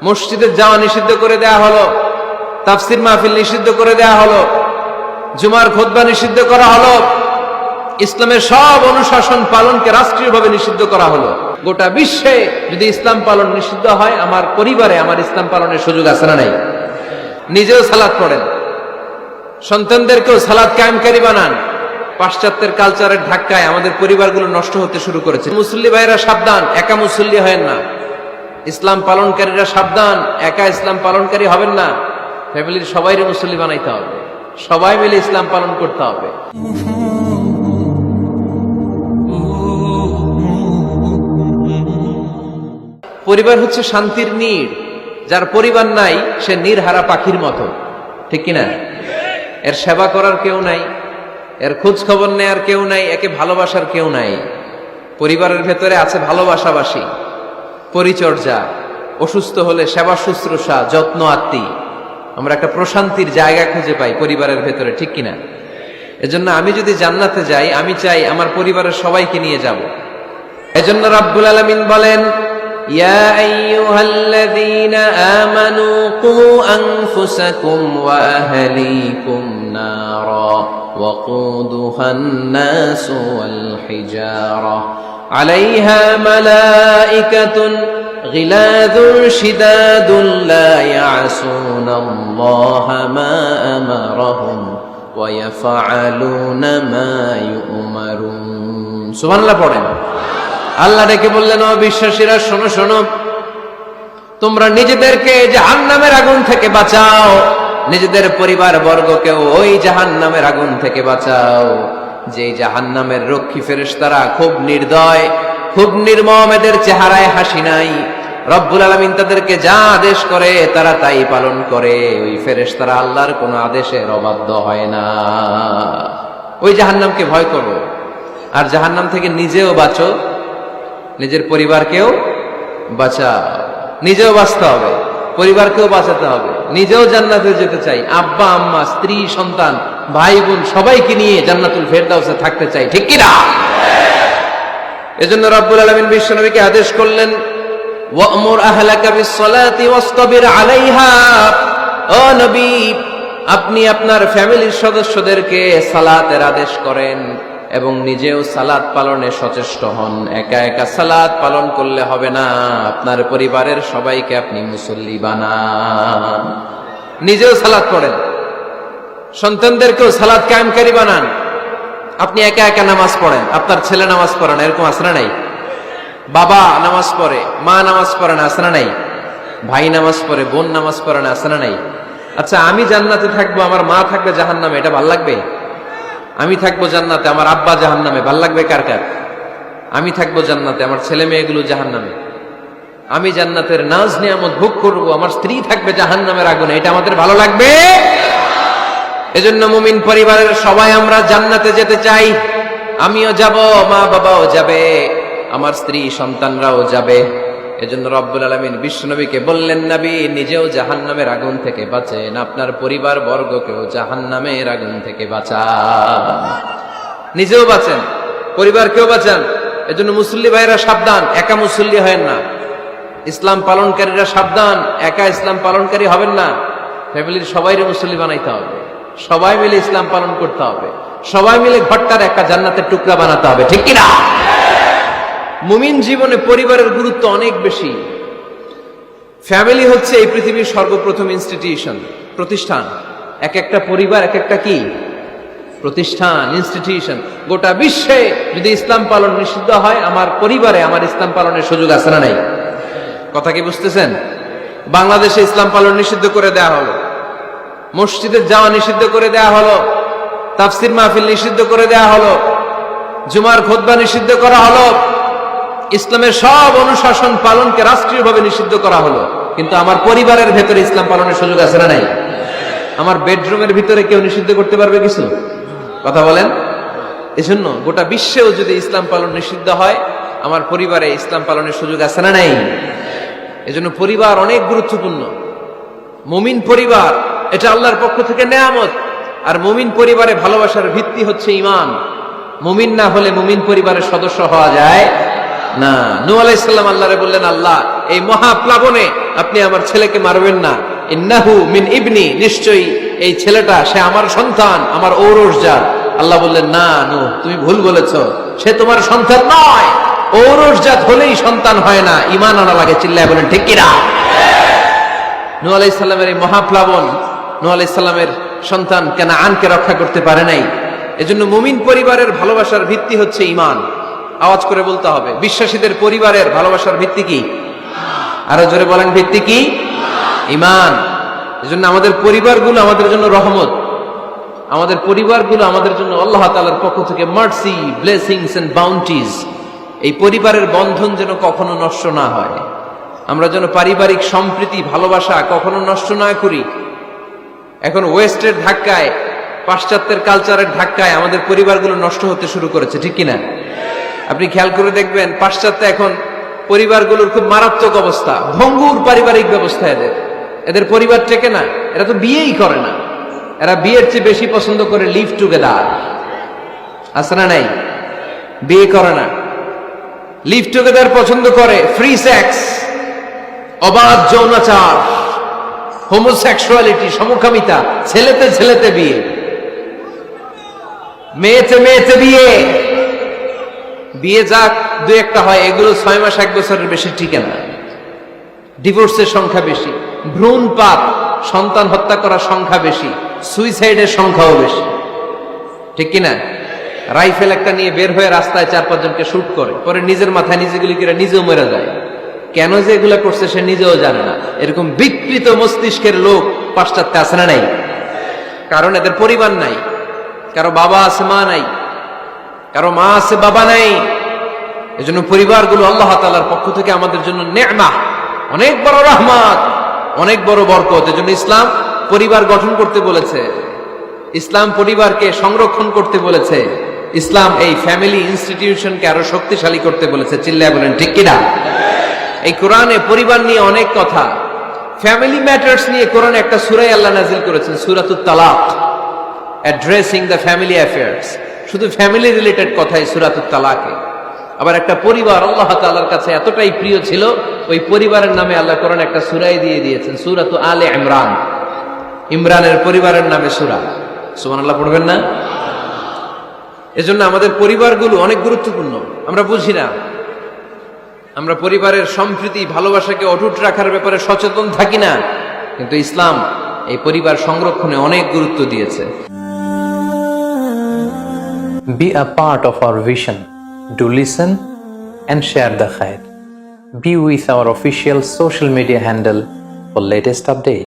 মসজিদে যাওয়া নিষিদ্ধ করে দেয়া হলো, তাফসির মাহফিল নিষিদ্ধ করে দেয়া হলো, জুমার খুতবা নিষিদ্ধ করা হলো, ইসলামের সব অনুশাসন পালনকে রাষ্ট্রীয়ভাবে নিষিদ্ধ করা হলো। গোটা বিশ্বে যদি ইসলাম পালন নিষিদ্ধ হয়, আমার পরিবারে আমার ইসলাম পালনের সুযোগ আছে না নাই? নিজেও সালাত পড়েন, সন্তানদেরকেও সালাত কায়েমকারী বানান। পাশ্চাত্যের কালচারের ধাক্কায় আমাদের পরিবারগুলো নষ্ট হতে শুরু করেছে। মুসল্লি ভাইরা সাবধান, একা মুসল্লি হয়েন না। ইসলাম পালনকারীরা সাবধান, একা ইসলাম পালনকারী হবেন না। ফ্যামিলির সবাইরে মুসল্লি বানাইতে হবে, সবাই মিলে ইসলাম পালন করতে হবে। পরিবার হচ্ছে শান্তির নীড়। যার পরিবার নাই সে নীড়হারা পাখির মতো, ঠিক কিনা? এর সেবা করার কেউ নাই, এর খোঁজ খবর নেয়ার কেউ নাই, একে ভালোবাসার কেউ নাই। পরিবারের ভেতরে আছে ভালোবাসাবাসী, পরিচর্যা, অসুস্থ হলে সেবা শুশ্রূষা, যত্ন আত্মি। আমরা একটা প্রশান্তির জায়গা খুঁজে পাই পরিবারের ভেতরে, ঠিক কিনা? এজন্য আমি যদি জান্নাতে যাই, আমি চাই আমার পরিবারের সবাইকে নিয়ে যাব। এজন্য রাব্বুল আলামিন বলেন, ইয়া আইয়ুহাল্লাযীনা আমানু কু আনফুসাকুম ওয়া আহলিকুম নারা ওয়াকুদুহান নাসু ওয়াল হিজারা আলাইহা মালাইকাতুন গিলাযুন শিদাদুন লা ইয়াসুনাল্লাহা মা আমারাহুম ওয়া ইয়াফআলুনা মা ইউমারুন। সুবহানাল্লাহ পড়েন। আল্লাহ ডেকে বললেন, ও বিশ্বাসীরা শোনো শোনো, তোমরা নিজেদেরকে জাহান্নামের আগুন থেকে বাঁচাও, নিজেদের পরিবার বর্গকেও ওই জাহান্নামের আগুন থেকে বাঁচাও। যে জাহান্নামের রক্ষী ফেরেশতারা খুব নির্দয়, খুব নির্মম, এদের চেহারায় হাসি নাই। রব্বুল আলামিন তাদেরকে যা আদেশ করে তারা তাই পালন করে। ওই ফেরেশতারা আল্লাহর কোনো আদেশের অবাধ্য হয় না। ওই জাহান্নামকে ভয় করো, আর জাহান্নাম থেকে নিজেও বাঁচো, নিজের পরিবারকেও বাঁচাও। নিজেও বাঁচতে হবে, পরিবারকেও বাঁচাতে হবে। নিজেও জান্নাতে যেতে চাই, আব্বা আম্মা স্ত্রী সন্তান ভাই বোন সবাইকে নিয়ে জান্নাতুল ফেরদাউসে থাকতে চাই, ঠিক কিনা? এজন্য রব্বুল আলামিন বিশ্বনবীকে আদেশ করলেন, ওয়া'মুর আহলাকা বিস-সালাতি ওয়াসতাবির আলাইহা। ও নবী, আপনি আপনার ফ্যামিলির সদস্যদেরকে সালাতের আদেশ করেন এবং নিজেও সালাত পালনে সচেষ্ট হন। একা একা সালাত পালন করলে হবে না, আপনার পরিবারের সবাইকে আপনি মুসল্লি বানান। নিজেও সালাত পড়েন, সন্তানদেরকেও সালাত কায়েমকারী বানান। আপনি একা একা নামাজ পড়েন, আপনার ছেলে নামাজ পড়ে না, এরকম আছে না নাই? বাবা নামাজ পড়ে, মা নামাজ পড়ে না, আছে না নাই? ভাই নামাজ পড়ে, বোন নামাজ পড়ে না, আছে না নাই? আচ্ছা, আমি জান্নাতে থাকবো, আমার মা থাকবে জাহান্নামে, এটা ভাল লাগবে? আমি থাকবো জান্নাতে, আমার আব্বা জাহান্নামে, ভাল লাগবে কার কার? আমি থাকবো জান্নাতে, আমার ছেলে মেয়েগুলো জাহান্নামে। আমি জান্নাতের নাজ নিয়ামত ভোগ করবো, আমার স্ত্রী থাকবে জাহান্নামের আগুনে, এটা আমাদের ভালো লাগবে? এজন্য মুমিন পরিবারের সবাই আমরা জান্নাতে যেতে চাই। আমিও যাব, মা বাবাও যাবে, আমার স্ত্রী সন্তানরাও যাবে। এজন্য রব্বুল আলামিন বিশ্বনবীকে বললেন, নবী নিজেও জাহান্নামের আগুন থেকে বাঁচেন, আপনার পরিবার বর্গকেও জাহান্নামের আগুন থেকে বাঁচান। নিজেও বাঁচেন, পরিবারকেও বাঁচান। এজন্য মুসল্লি ভাইরা সাবধান, একা মুসল্লি হয়েন না। ইসলাম পালনকারীরা সাবধান, একা ইসলাম পালনকারী হবেন না। ফ্যামিলির সবাইরে মুসল্লি বানাইতে হবে, সবাই মিলে ইসলাম পালন করতে হবে, সবাই মিলে ঘরটার একটা জান্নাতের টুকরা বানাতে হবে, ঠিক কিনা? মুমিন জীবনে পরিবারের গুরুত্ব অনেক বেশি। ফ্যামিলি হচ্ছে এই পৃথিবীর সর্বপ্রথম ইনস্টিটিউশন, প্রতিষ্ঠান। এক একটা পরিবার এক একটা কি প্রতিষ্ঠান, ইনস্টিটিউশন। গোটা বিশ্বে যদি ইসলাম পালন নিষিদ্ধ হয়, আমার পরিবারে আমার ইসলাম পালনের সুযোগ আছে না নাই? কথা কি বুঝতেছেন? বাংলাদেশে ইসলাম পালন নিষিদ্ধ করে দেয়া হলো, মসজিদে যাওয়া নিষিদ্ধ করে দেয়া হলো, তাফসির মাহফিল নিষিদ্ধ করে দেয়া হলো, জুমার খুতবা নিষিদ্ধ করা হলো, ইসলামের সব অনুশাসন পালনকে রাষ্ট্রীয়ভাবে নিষিদ্ধ করা হলো। কিন্তু আমার পরিবারের ভেতরে ইসলাম পালনের সুযোগ আছে না নাই? আমার বেডরুমের ভিতরে কেউ নিষিদ্ধ করতে পারবে কিছু? কথা বলেন। এজন্য গোটা বিশ্বেও যদি ইসলাম পালন নিষিদ্ধ হয়, আমার পরিবারে ইসলাম পালনের সুযোগ আছে না নাই? এজন্য পরিবার অনেক গুরুত্বপূর্ণ। মুমিন পরিবার এটা আল্লাহর পক্ষ থেকে নেয়ামত। আর মুমিন পরিবারে ভালোবাসার ভিত্তি হচ্ছে ঈমান। মুমিন না হলে মুমিন পরিবারের সদস্য হওয়া যায় না। নূহ আলাইহিস সালাম আল্লাহরে বললেন, আল্লাহ এই মহাপ্লাবনে আপনি আমার ছেলেকে মারবেন না, ইন্নাহু মিন ইবনি, নিশ্চয়ই এই ছেলেটা সে আমার সন্তান, আমার ঔরসজাত। আল্লাহ বললেন, না নূহ, তুমি ভুল বলেছো, সে তোমার সন্তান নয়। ঔরসজাত হলেই সন্তান হয় না, ঈমান আনা লাগে। চিল্লায় বলেন ঠিক কিনা? নূহ আলাইহিস সালামের এই মহাপ্লাবন নূহ আলাইহিস সালামের সন্তান কানাআনকে রক্ষা করতে পারে নাই। এজন্য মুমিন পরিবারের ভালোবাসার ভিত্তি হচ্ছে ঈমান। আওয়াজ করে বলতে হবে, বিশ্বাসীদের পরিবারের ভালোবাসার ভিত্তি কি? আরো জোরে বলেন, ভিত্তি কি? ঈমান। এজন্য আমাদের পরিবারগুলো আমাদের জন্য রহমত, আমাদের পরিবারগুলো আমাদের জন্য আল্লাহ তাআলার পক্ষ থেকে মার্সি, ব্লেসিংস এন্ড বাউন্টিজ। এই পরিবারের বন্ধন যেন কখনো নষ্ট না হয়, আমরা যেন পারিবারিক সম্প্রীতি, ভালোবাসা কখনো নষ্ট না করি। এখন ওয়েস্টের ধাক্কায়, পাশ্চাত্যের কালচারের ধাক্কায় আমাদের পরিবারগুলো নষ্ট হতে শুরু করেছে, ঠিক কিনা? আপনি খেয়াল করে দেখবেন, পাশ্চাত্যে এখন পরিবারগুলোর খুব মারাত্মক অবস্থা, ভঙ্গুর পারিবারিক ব্যবস্থা। এদের পরিবার টেকে না, এরা তো বিয়েই করে না। এরা বিয়ের চেয়ে বেশি পছন্দ করে লিভ টুগেদার। আছে না নাই? বিয়ে করে না, লিভ টুগেদার পছন্দ করে, ফ্রি সেক্স, অবাধ যৌনাচার, হোমোসেক্সুয়ালিটি, সমকামিতা, ছেলেতে ছেলেতে বিয়ে, মেয়েতে মেয়েতে বিয়ে। বিয়ে যাক দু একটা হয়, এগুলো 6 মাস 1 বছরের বেশি টিকে না। ডিভোর্সের সংখ্যা বেশি, ভ্রূণপাত, সন্তান হত্যা করার সংখ্যা বেশি, সুইসাইডের সংখ্যাও বেশি, ঠিক কিনা? রাইফেল একটা নিয়ে বের হয়ে রাস্তায় 4-5 জনকে শুট করে, পরে নিজের মাথায় নিজে গুলি করে নিজেও মরে যায়। কেন যে এগুলা করছে সে নিজেও জানে না। এরকম বিকৃত মস্তিষ্কের লোক পাশ্চাত্যে আছে না নাই? কারণ এদের পরিবার নাই, কারো বাবা আছে মা নাই, কারো মা আছে বাবা নাই। এজন্য পরিবারগুলো আল্লাহ তাআলার পক্ষ থেকে আমাদের জন্য নেয়ামত, অনেক বড় রহমত, অনেক বড় বরকত। এজন্য ইসলাম পরিবার গঠন করতে বলেছে, ইসলাম পরিবারকে সংরক্ষণ করতে বলেছে, ইসলাম এই ফ্যামিলি ইনস্টিটিউশনকে আরো শক্তিশালী করতে বলেছে। চিল্লায় বলেন ঠিক কিনা? এই কোরআনে পরিবার নিয়ে অনেক কথা, ফ্যামিলি ম্যাটার্স নিয়ে কোরআনে একটা সূরা আল্লাহ নাযিল করেছেন, সূরাতুত তালাক, অ্যাড্রেসিং দ্য ফ্যামিলি অ্যাফেয়ার্স। শুধু ফ্যামিলি রিলেটেড কথাই সূরাতুত তালাকে। আবার একটা পরিবার আল্লাহ তাআলার কাছে এতটাই প্রিয় ছিল, ওই পরিবারের নামে আল্লাহ কোরআনে একটা সূরাই দিয়ে দিয়েছেন, সূরাতু আলে ইমরান। ইমরানের পরিবারের নামে সূরা। সুবহানাল্লাহ পড়বেন না? এজন্য আমাদের পরিবারগুলো অনেক গুরুত্বপূর্ণ। আমরা বুঝি না, আমরা পরিবারের সম্প্রীতি, ভালোবাসাকে অটুট রাখার ব্যাপারে সচেতন থাকি না, কিন্তু ইসলাম এই পরিবার সংরক্ষণে অনেক গুরুত্ব দিয়েছে। Be a part of our vision. Do listen and share the khair. Be with our official social media handle for latest updates.